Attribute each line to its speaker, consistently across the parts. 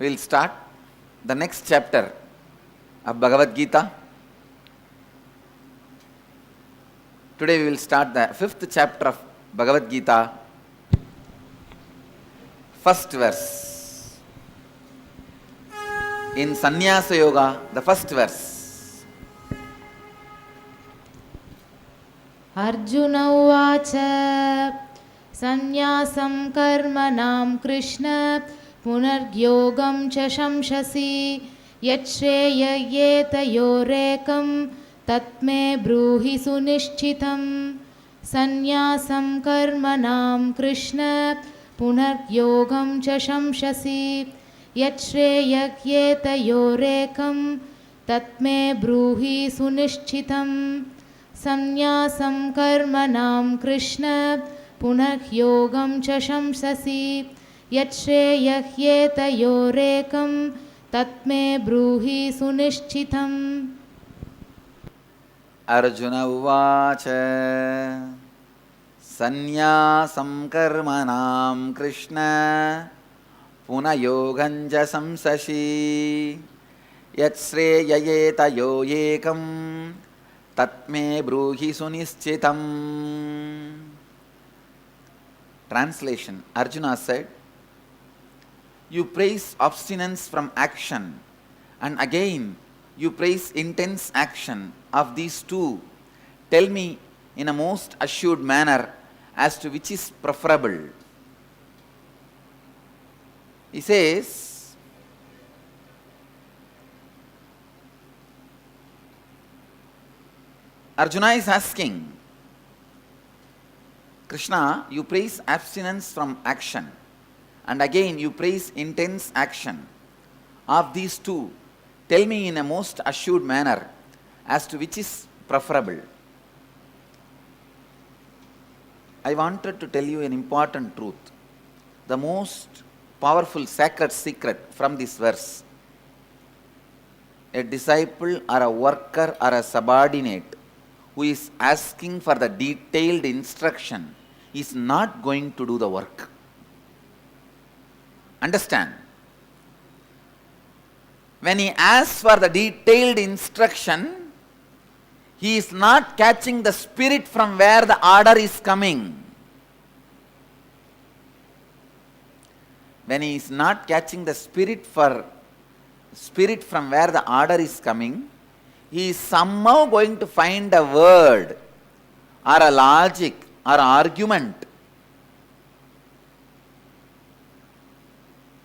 Speaker 1: we will start the next chapter of Bhagavad Gita. Today we will start the 5th chapter of Bhagavad Gita, first verse. In Sannyasa Yoga, the first verse.
Speaker 2: Arjuna uvacha sannyasam karmanam Krishna punargyogam cha shamshasi yachreyayetayorekam tatme bruhi sunishchitam. Sannyasam karmanam Krishna punargyogam cha shamshasi yachreyayetayorekam tatme bruhi sunishchitam. Sannyasam karmanam Krishna punargyogam cha shamsasi yachreyayetayorekam tatme bruhi sunishchitam.
Speaker 1: Arjuna uvacha sannyasam karmanam Krishna punayoganja samsashi yachreyayetayo ekam tatme bruhi sunischitam. Translation. Arjuna said, you praise abstinence from action, and again you praise intense action. Of these two, tell me in a most assured manner as to which is preferable. He says, Arjuna is asking, Krishna, you praise abstinence from action, and again you praise intense action. Of these two, tell me in a most assured manner as to which is preferable. I wanted to tell you an important truth, the most powerful sacred secret from this verse. A disciple or a worker or a subordinate who is asking for the detailed instruction is not going to do the work. Understand? When he asks for the detailed instruction, he is not catching the spirit from where the order is coming. When he is not catching the spirit from where the order is coming, he is somehow going to find a word or a logic or argument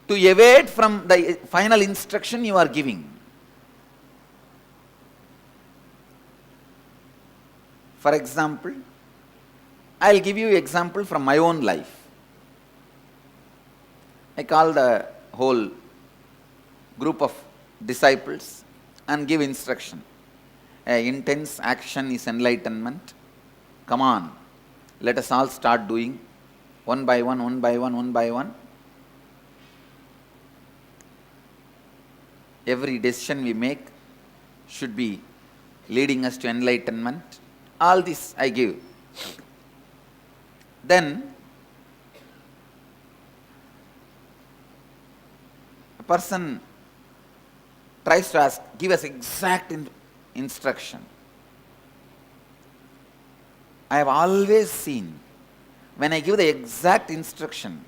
Speaker 1: to evade from the final instruction you are giving. For example, I will give you an example from my own life. I call the whole group of disciples and give instruction. Intense action is enlightenment. Come on, let us all start doing one by one, one by one, one by one. Every decision we make should be leading us to enlightenment. All this I give. Then a person tries to ask, give us exact instruction. I have always seen, when I give the exact instruction,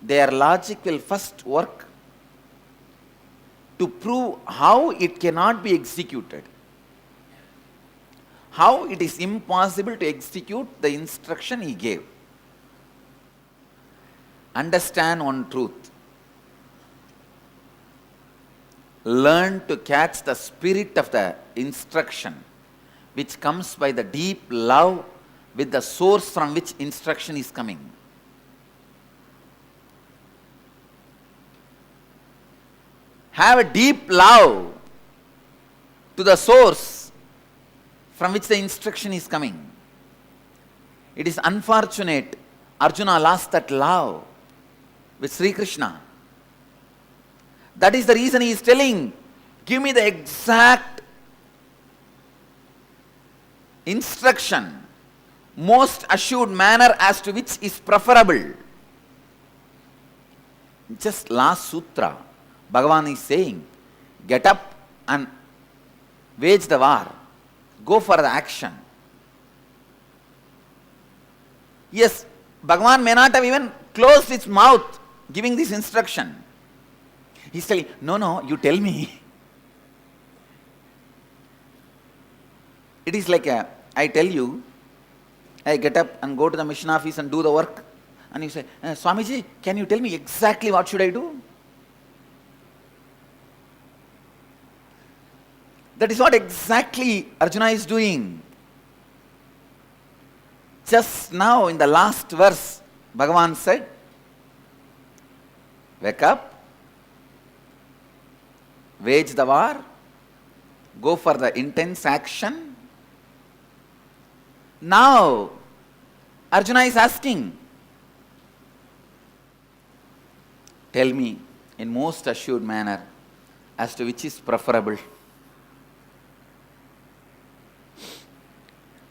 Speaker 1: their logic will first work to prove how it cannot be executed. How it is impossible to execute the instruction he gave. Understand one truth. Learn to catch the spirit of the instruction, which comes by the deep love with the source from which instruction is coming. Have a deep love to the source from which the instruction is coming. It is unfortunate Arjuna lost that love with Sri Krishna. That is the reason he is telling, give me the exact instruction, most assured manner as to which is preferable. Just last sutra, Bhagavan is saying, get up and wage the war. Go for the action. Yes, Bhagavan may not have even closed his mouth giving this instruction. He's telling, no, you tell me. It is like I tell you, I get up and go to the mission office and do the work. And you say, Swamiji, can you tell me exactly what should I do? That is what exactly Arjuna is doing. Just now in the last verse, Bhagavan said, wake up, wage the war, go for the intense action. Now, Arjuna is asking, tell me in most assured manner as to which is preferable.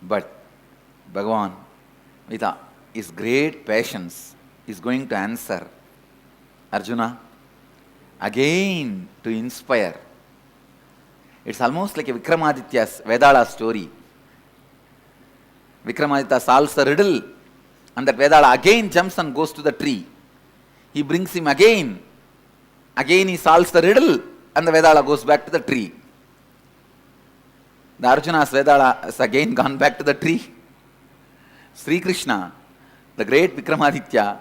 Speaker 1: But Bhagavan, with his great patience, is going to answer Arjuna again to inspire. It's almost like a Vikramaditya's Vedala story. Vikramaditya solves the riddle, and that Vedala again jumps and goes to the tree. He brings him again. Again he solves the riddle, and the Vedala goes back to the tree. The Arjuna's Vedala has again gone back to the tree. Sri Krishna, the great Vikramaditya,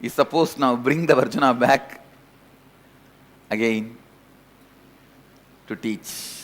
Speaker 1: is supposed now bring the Arjuna back again to teach.